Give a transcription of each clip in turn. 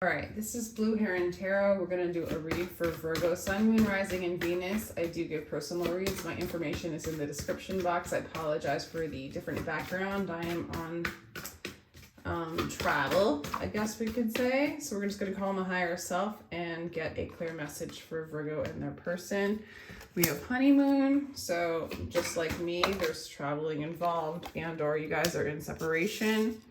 All right, this is Blue Heron Tarot. We're going to do a read for Virgo, Sun, Moon, Rising, and Venus. I do give personal reads. My information is in the description box. I apologize for the different background. I am on travel, I guess we could say. So we're just going to call on the higher self and get a clear message for Virgo and their person. We have honeymoon, so just like me, there's traveling involved, and or you guys are in separation.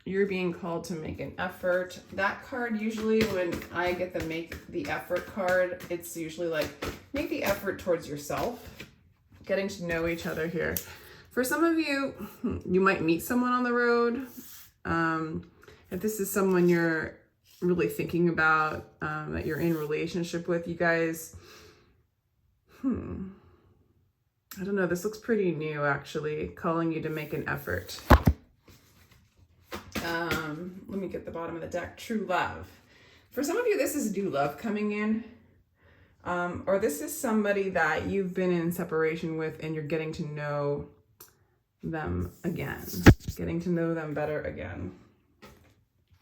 You're being called to make an effort. That card, usually when I get the make the effort card, it's usually like make the effort towards yourself, getting to know each other here. For some of you, you might meet someone on the road. If this is someone you're really thinking about, that you're in relationship with, you guys, I don't know, this looks pretty new actually, calling you to make an effort. Let me get the bottom of the deck. True love. For some of you, this is new love coming in. Or this is somebody that you've been in separation with and you're getting to know them again. Getting to know them better again.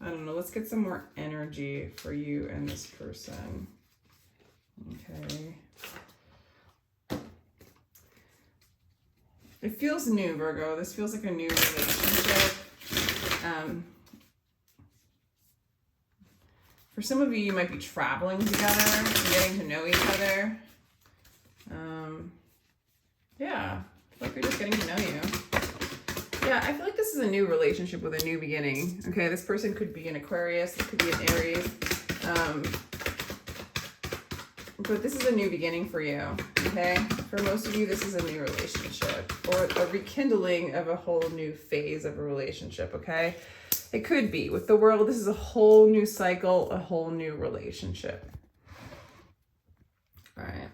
I don't know. Let's get some more energy for you and this person. Okay. It feels new, Virgo. This feels like a new relationship. For some of you, you might be traveling together, getting to know each other. Yeah, I feel like you're just getting to know you. Yeah, I feel like this is a new relationship with a new beginning. Okay, this person could be an Aquarius, this could be an Aries. But this is a new beginning for you, okay? For most of you, this is a new relationship or a rekindling of a whole new phase of a relationship, okay? It could be. With the world, this is a whole new cycle, a whole new relationship. All right.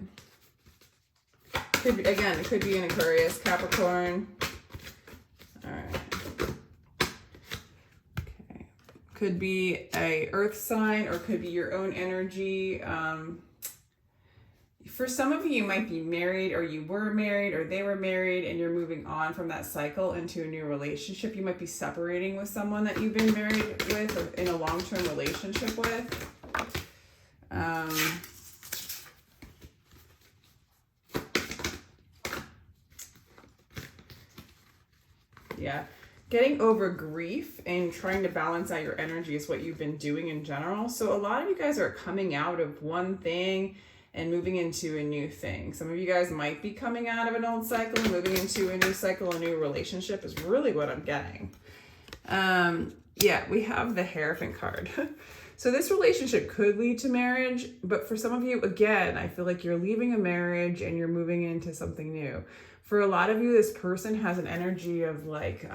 Could be, again, it could be an Aquarius, Capricorn. All right. Okay. Could be a earth sign or could be your own energy. For some of you, you might be married or you were married or they were married and you're moving on from that cycle into a new relationship. You might be separating with someone that you've been married with or in a long-term relationship with. Yeah. Getting over grief and trying to balance out your energy is what you've been doing in general. So a lot of you guys are coming out of one thing and moving into a new thing. Some of you guys might be coming out of an old cycle and moving into a new cycle, a new relationship is really what I'm getting. Yeah, we have the Hierophant card. So this relationship could lead to marriage, but for some of you, again, I feel like you're leaving a marriage and you're moving into something new. For a lot of you, this person has an energy of like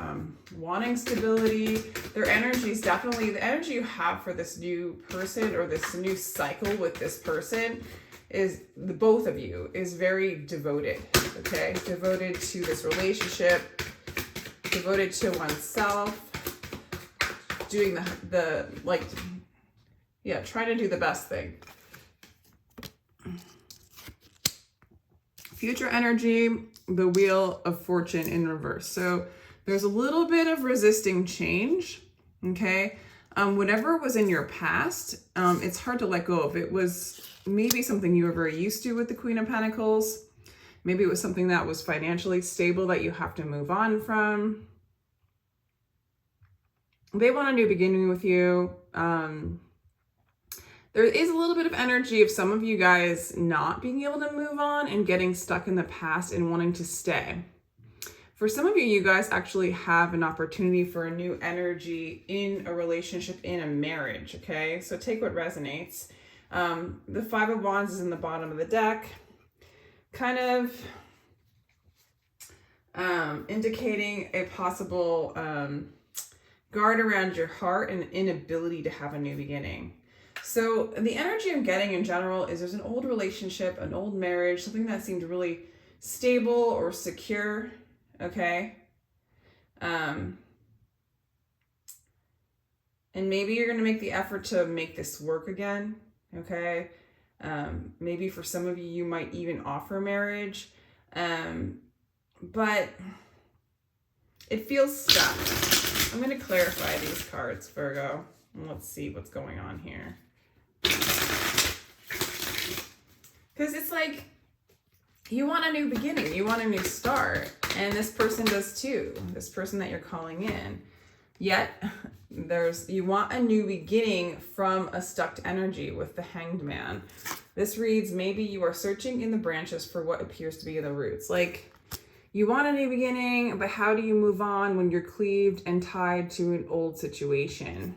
wanting stability. Their energy is definitely, the energy you have for this new person or this new cycle with this person is, the both of you is very devoted, okay? Devoted to this relationship, devoted to oneself, doing the like, yeah, trying to do the best thing. Future energy, the Wheel of Fortune in reverse. So there's a little bit of resisting change, okay? Whatever was in your past, it's hard to let go of. It was maybe something you were very used to with the Queen of Pentacles. Maybe it was something that was financially stable that you have to move on from. They want a new beginning with you. There is a little bit of energy of some of you guys not being able to move on and getting stuck in the past and wanting to stay. For some of you, you guys actually have an opportunity for a new energy in a relationship, in a marriage, okay? So take what resonates. The Five of Wands is in the bottom of the deck, kind of indicating a possible guard around your heart and inability to have a new beginning. So the energy I'm getting in general is there's an old relationship, an old marriage, something that seemed really stable or secure, okay? And maybe you're going to make the effort to make this work again, okay? Maybe for some of you, you might even offer marriage, but it feels stuck. I'm going to clarify these cards, Virgo. Let's see what's going on here. Because it's like, you want a new beginning, you want a new start, and this person does too, this person that you're calling in. Yet, you want a new beginning from a stuck energy with the Hanged Man. This reads, maybe you are searching in the branches for what appears to be the roots. Like, you want a new beginning, but how do you move on when you're cleaved and tied to an old situation?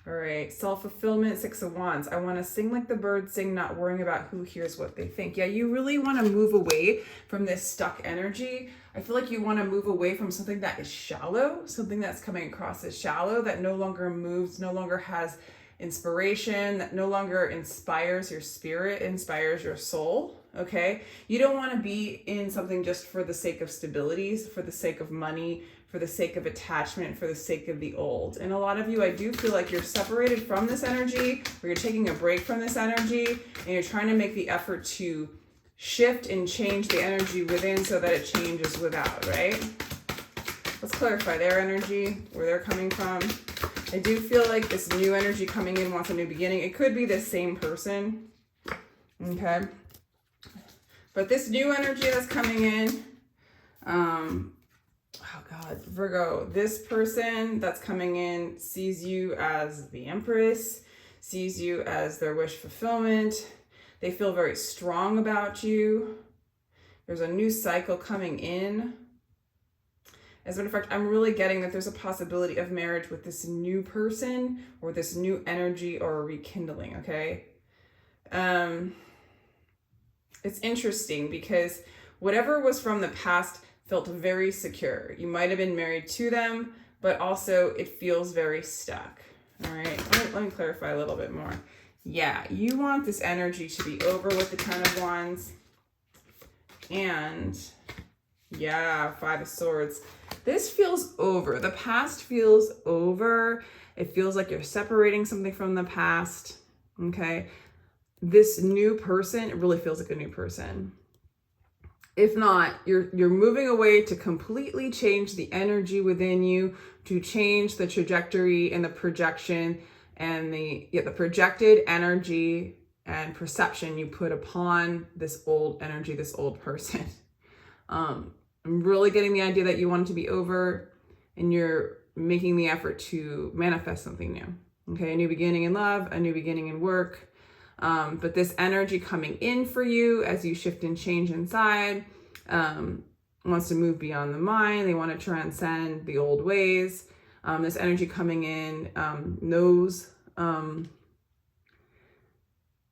All right, self-fulfillment, 6 of Wands. I want to sing like the birds sing, not worrying about who hears what they think. Yeah, you really want to move away from this stuck energy. I feel like you want to move away from something that is shallow, something that's coming across as shallow, that no longer moves, no longer has inspiration, that no longer inspires your spirit, inspires your soul, okay? You don't want to be in something just for the sake of stability, for the sake of money, for the sake of attachment, for the sake of the old. And a lot of you, I do feel like you're separated from this energy, or you're taking a break from this energy, and you're trying to make the effort to shift and change the energy within so that it changes without, right? Let's clarify their energy, where they're coming from. I do feel like this new energy coming in wants a new beginning. It could be the same person, okay? But this new energy that's coming in, oh God, Virgo, this person that's coming in sees you as the Empress, sees you as their wish fulfillment. They feel very strong about you. There's a new cycle coming in. As a matter of fact, I'm really getting that there's a possibility of marriage with this new person or this new energy or a rekindling, okay? It's interesting because whatever was from the past felt very secure. You might have been married to them, but also it feels very stuck. All right, let me clarify a little bit more. Yeah, you want this energy to be over with the 10 of Wands. And yeah, 5 of Swords. This feels over. The past feels over. It feels like you're separating something from the past, okay? This new person, it really feels like a new person. If not, you're moving away to completely change the energy within you, to change the trajectory and the projection and the projected energy and perception you put upon this old energy, this old person. I'm really getting the idea that you want it to be over and you're making the effort to manifest something new. Okay, a new beginning in love, a new beginning in work. But this energy coming in for you as you shift and change inside wants to move beyond the mind. They want to transcend the old ways. This energy coming in knows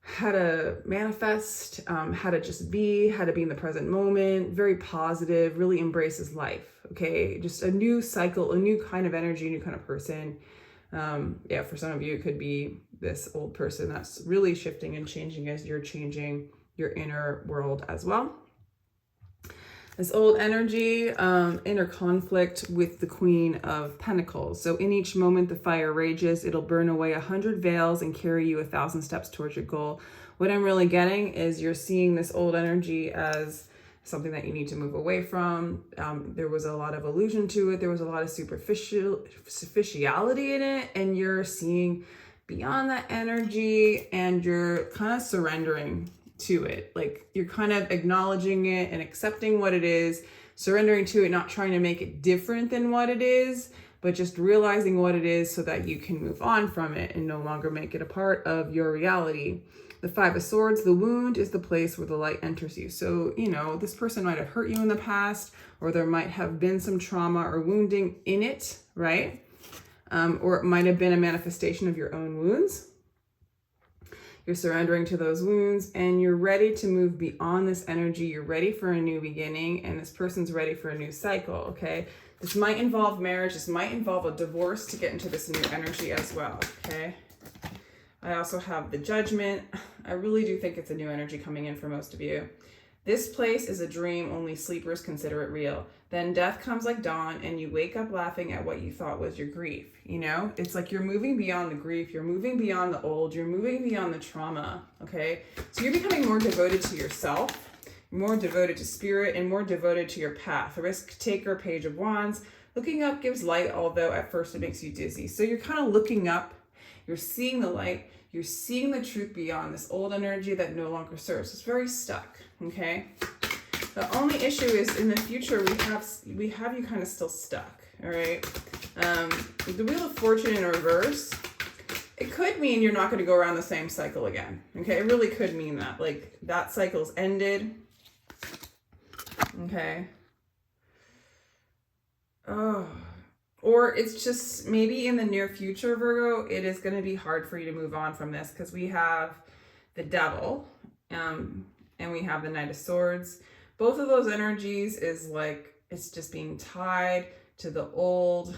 how to manifest, how to just be, how to be in the present moment, very positive, really embraces life, okay? Just a new cycle, a new kind of energy, a new kind of person. Yeah, for some of you, it could be this old person that's really shifting and changing as you're changing your inner world as well. This old energy, inner conflict with the Queen of Pentacles. So in each moment the fire rages, it'll burn away 100 veils and carry you 1,000 steps towards your goal. What I'm really getting is you're seeing this old energy as something that you need to move away from. There was a lot of illusion to it. There was a lot of superficiality in it. And you're seeing beyond that energy and you're kind of surrendering to it. Like you're kind of acknowledging it and accepting what it is, surrendering to it, not trying to make it different than what it is, but just realizing what it is so that you can move on from it and no longer make it a part of your reality. The 5 of Swords, the wound is the place where the light enters you. So, you know, this person might have hurt you in the past, or there might have been some trauma or wounding in it, right? Or it might have been a manifestation of your own wounds. You're surrendering to those wounds and you're ready to move beyond this energy. You're ready for a new beginning and this person's ready for a new cycle, okay? This might involve marriage. This might involve a divorce to get into this new energy as well, okay? I also have the Judgment. I really do think it's a new energy coming in for most of you. This place is a dream, only sleepers consider it real. Then death comes like dawn and you wake up laughing at what you thought was your grief. You know, it's like you're moving beyond the grief. You're moving beyond the old. You're moving beyond the trauma, okay? So you're becoming more devoted to yourself, more devoted to spirit, and more devoted to your path. Risk taker, Page of Wands. Looking up gives light, although at first it makes you dizzy. So you're kind of looking up, you're seeing the light, you're seeing the truth beyond this old energy that no longer serves. It's very stuck, okay? The only issue is in the future, we have you kind of still stuck, all right? The Wheel of Fortune in reverse, it could mean you're not going to go around the same cycle again, okay? It really could mean that. Like, that cycle's ended, okay? Oh, or it's just maybe in the near future, Virgo, it is going to be hard for you to move on from this because we have the Devil and we have the Knight of Swords. Both of those energies is like, it's just being tied to the old,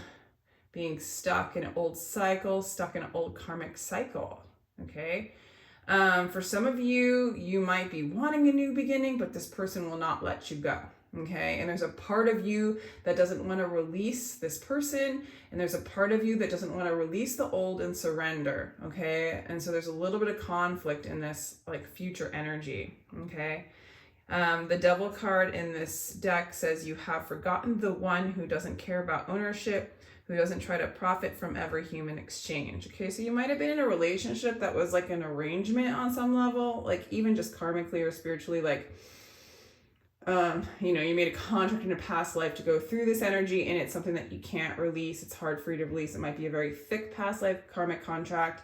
being stuck in an old cycle, stuck in an old karmic cycle, okay? For some of you, you might be wanting a new beginning, but this person will not let you go. Okay, and there's a part of you that doesn't want to release this person, and there's a part of you that doesn't want to release the old and surrender. Okay, and so there's a little bit of conflict in this like future energy. Okay, the Devil card in this deck says you have forgotten the one who doesn't care about ownership, who doesn't try to profit from every human exchange. Okay, so you might have been in a relationship that was like an arrangement on some level, like even just karmically or spiritually, like you know, you made a contract in a past life to go through this energy, and it's something that you can't release. It's hard for you to release. It might be a very thick past life karmic contract,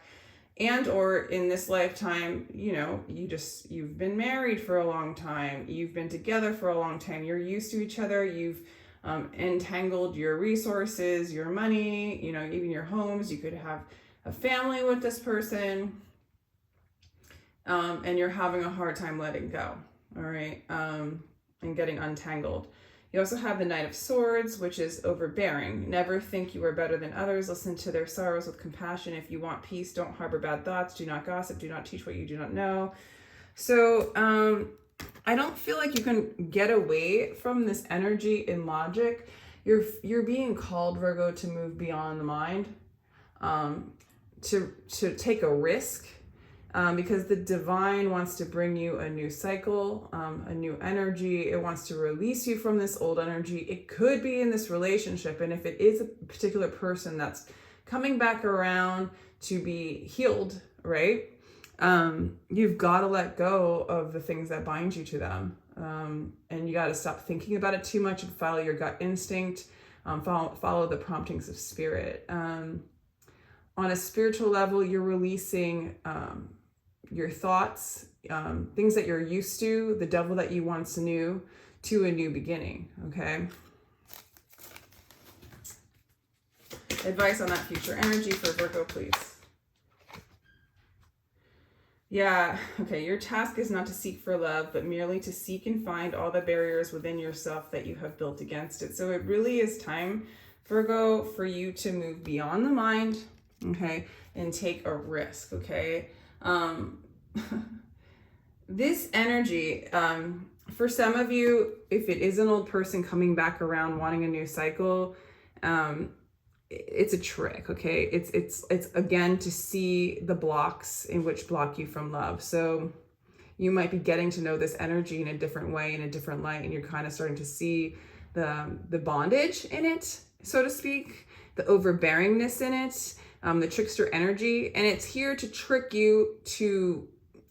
and or in this lifetime, you know, you've been married for a long time, you've been together for a long time, you're used to each other, you've entangled your resources, your money, you know, even your homes. You could have a family with this person, and you're having a hard time letting go. All right. And getting untangled. You also have the Knight of Swords, which is overbearing. Never think you are better than others. Listen to their sorrows with compassion. If you want peace, don't harbor bad thoughts. Do not gossip. Do not teach what you do not know. So I don't feel like you can get away from this energy in logic. You're being called, Virgo, to move beyond the mind, to take a risk. Because the divine wants to bring you a new cycle, a new energy. It wants to release you from this old energy. It could be in this relationship. And if it is a particular person that's coming back around to be healed, right? You've got to let go of the things that bind you to them. And you got to stop thinking about it too much and follow your gut instinct. Follow the promptings of spirit. On a spiritual level, you're releasing your thoughts, things that you're used to, the devil that you once knew, to a new beginning, okay? Advice on that future energy for Virgo, please. Yeah, okay, your task is not to seek for love, but merely to seek and find all the barriers within yourself that you have built against it. So it really is time, Virgo, for you to move beyond the mind, okay, and take a risk, okay? This energy, for some of you, if it is an old person coming back around wanting a new cycle, it's a trick, okay? It's again to see the blocks in which block you from love. So you might be getting to know this energy in a different way, in a different light, and you're kind of starting to see the bondage in it, so to speak, the overbearingness in it, the trickster energy, and it's here to trick you to,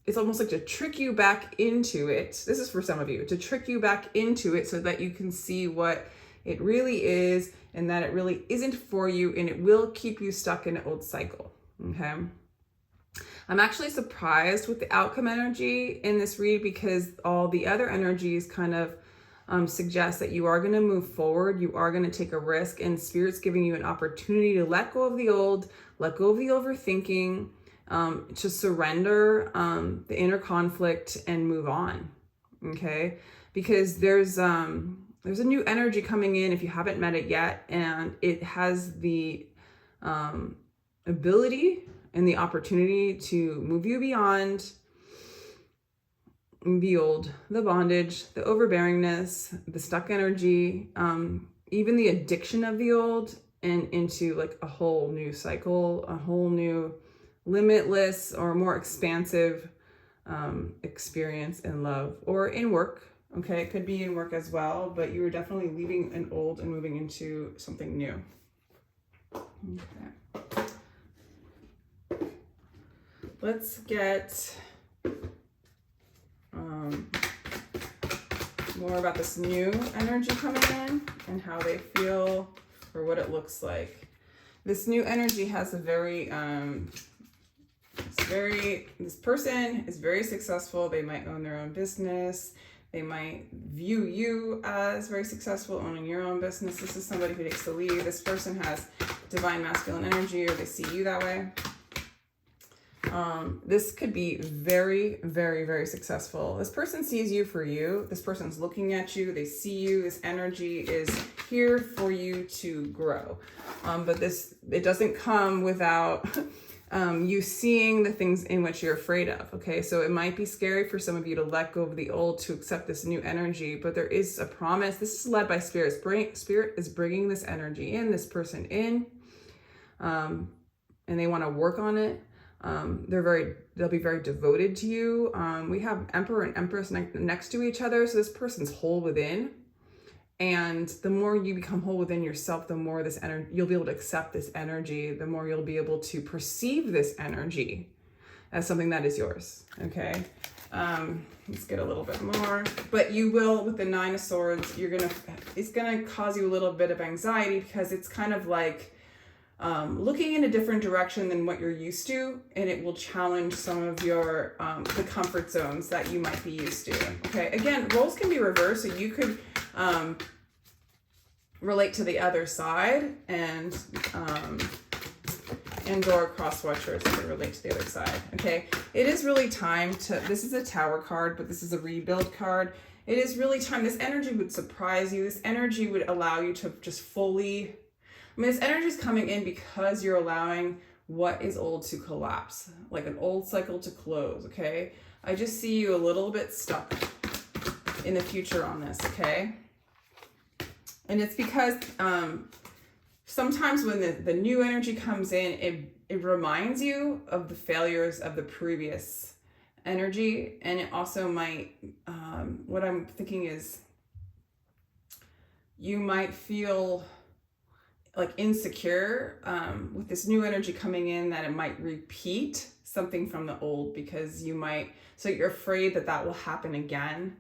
it's almost like to trick you back into it. This is for some of you, to trick you back into it so that you can see what it really is and that it really isn't for you, and it will keep you stuck in an old cycle, okay? I'm actually surprised with the outcome energy in this read because all the other energies kind of suggest that you are going to move forward, you are going to take a risk, and Spirit's giving you an opportunity to let go of the old, let go of the overthinking, to surrender the inner conflict and move on, okay? Because there's a new energy coming in if you haven't met it yet, and it has the ability and the opportunity to move you beyond the old, the bondage, the overbearingness, the stuck energy, even the addiction of the old, and into like a whole new cycle, a whole new limitless or more expansive experience in love or in work Okay, it could be in work as well, but you are definitely leaving an old and moving into something new. Okay. Let's get more about this new energy coming in and how they feel or what it looks like. This new energy has a very, this person is very successful. They might own their own business. They might view you as very successful, owning your own business. This is somebody who takes the lead. This person has divine masculine energy, or they see you that way. This could be very, very, very successful. This person sees you for you. This person's looking at you. They see you. This energy is here for you to grow. But it doesn't come without you seeing the things in which you're afraid of. Okay, so it might be scary for some of you to let go of the old to accept this new energy, but there is a promise. This is led by Spirit. Spirit is bringing this energy in, this person in, and they want to work on it. They'll be very devoted to you. We have Emperor and Empress next to each other, so this person's whole within. And the more you become whole within yourself, the more this energy, you'll be able to accept this energy, the more you'll be able to perceive this energy as something that is yours. Okay. Let's get a little bit more, but you will, with the Nine of Swords, it's going to cause you a little bit of anxiety because it's kind of like, looking in a different direction than what you're used to, and it will challenge some of your, the comfort zones that you might be used to. Okay. Again, roles can be reversed, so you could, relate to the other side, and or cross watchers can relate to the other side. Okay, it is really time to, this is a Tower card, but this is a rebuild card. It is really time. This energy would surprise you. This energy would allow you to just fully, this energy is coming in because you're allowing what is old to collapse, like an old cycle to close. Okay, I just see you a little bit stuck in the future on this. Okay. And it's because sometimes when the new energy comes in, it reminds you of the failures of the previous energy. And it also might, what I'm thinking is, you might feel like insecure with this new energy coming in, that it might repeat something from the old, because so you're afraid that will happen again.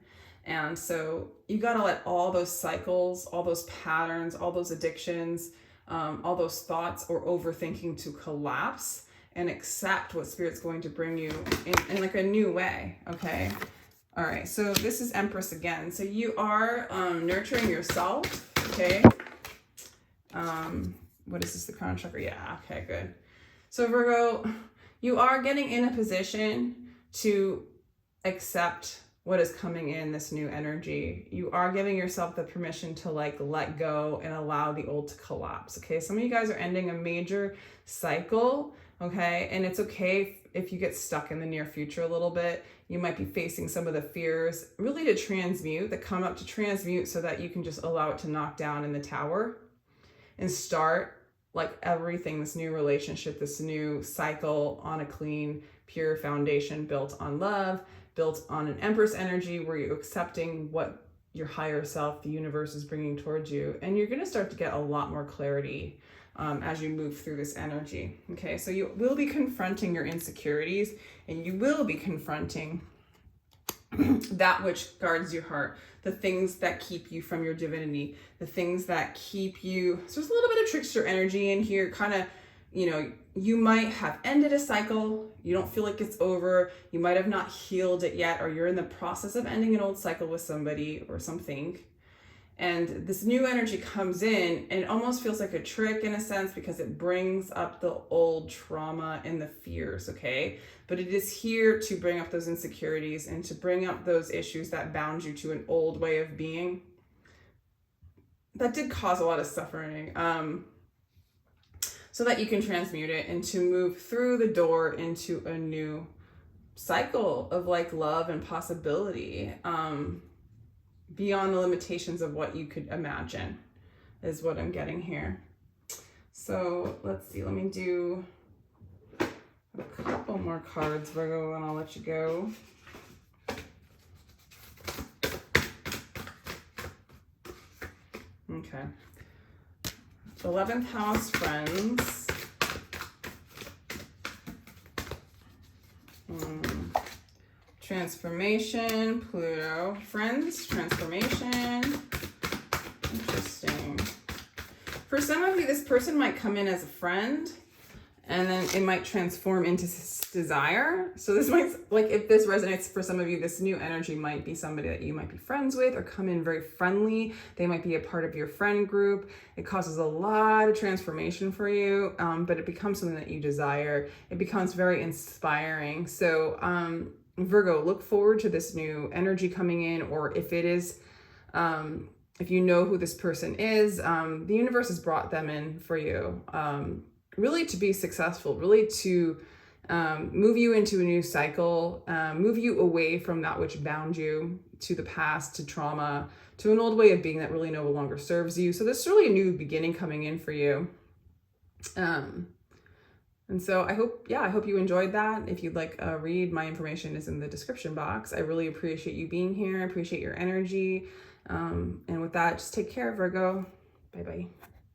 And so you got to let all those cycles, all those patterns, all those addictions, all those thoughts or overthinking to collapse, and accept what Spirit's going to bring you in like a new way. Okay. All right. So this is Empress again. So you are nurturing yourself. Okay. What is this? The crown chakra? Yeah. Okay, good. So Virgo, you are getting in a position to accept what is coming in, this new energy. You are giving yourself the permission to like let go and allow the old to collapse. Okay, some of you guys are ending a major cycle. Okay, and it's okay if you get stuck in the near future a little bit. You might be facing some of the fears really to transmute, that come up to transmute, so that you can just allow it to knock down in the tower and start like everything, this new relationship, this new cycle on a clean, pure foundation built on love, built on an Empress energy, where you're accepting what your higher self, the universe, is bringing towards you. And you're going to start to get a lot more clarity as you move through this energy. Okay, so you will be confronting your insecurities, and you will be confronting that which guards your heart, the things that keep you from your divinity, the things that keep you. So there's a little bit of trickster energy in here, kind of, you might have ended a cycle. You don't feel like it's over. You might have not healed it yet, or you're in the process of ending an old cycle with somebody or something. And this new energy comes in, and it almost feels like a trick in a sense, because it brings up the old trauma and the fears, okay? But it is here to bring up those insecurities and to bring up those issues that bound you to an old way of being that did cause a lot of suffering. So that you can transmute it and to move through the door into a new cycle of like love and possibility, beyond the limitations of what you could imagine, is what I'm getting here. So let's see, let me do a couple more cards, Virgo, and I'll let you go. Okay. 11th house, friends. Transformation, Pluto, friends, transformation. Interesting. For some of you, this person might come in as a friend, and then it might transform into desire. So this might, like, if this resonates for some of you, this new energy might be somebody that you might be friends with or come in very friendly. They might be a part of your friend group. It causes a lot of transformation for you, but it becomes something that you desire. It becomes very inspiring. So Virgo, look forward to this new energy coming in, or if it is, if you know who this person is, the universe has brought them in for you. Really to be successful, really to move you into a new cycle, move you away from that which bound you to the past, to trauma, to an old way of being that really no longer serves you. So there's really a new beginning coming in for you. And so I hope you enjoyed that. If you'd like a read, my information is in the description box. I really appreciate you being here. I appreciate your energy. And with that, just take care, Virgo. Bye-bye.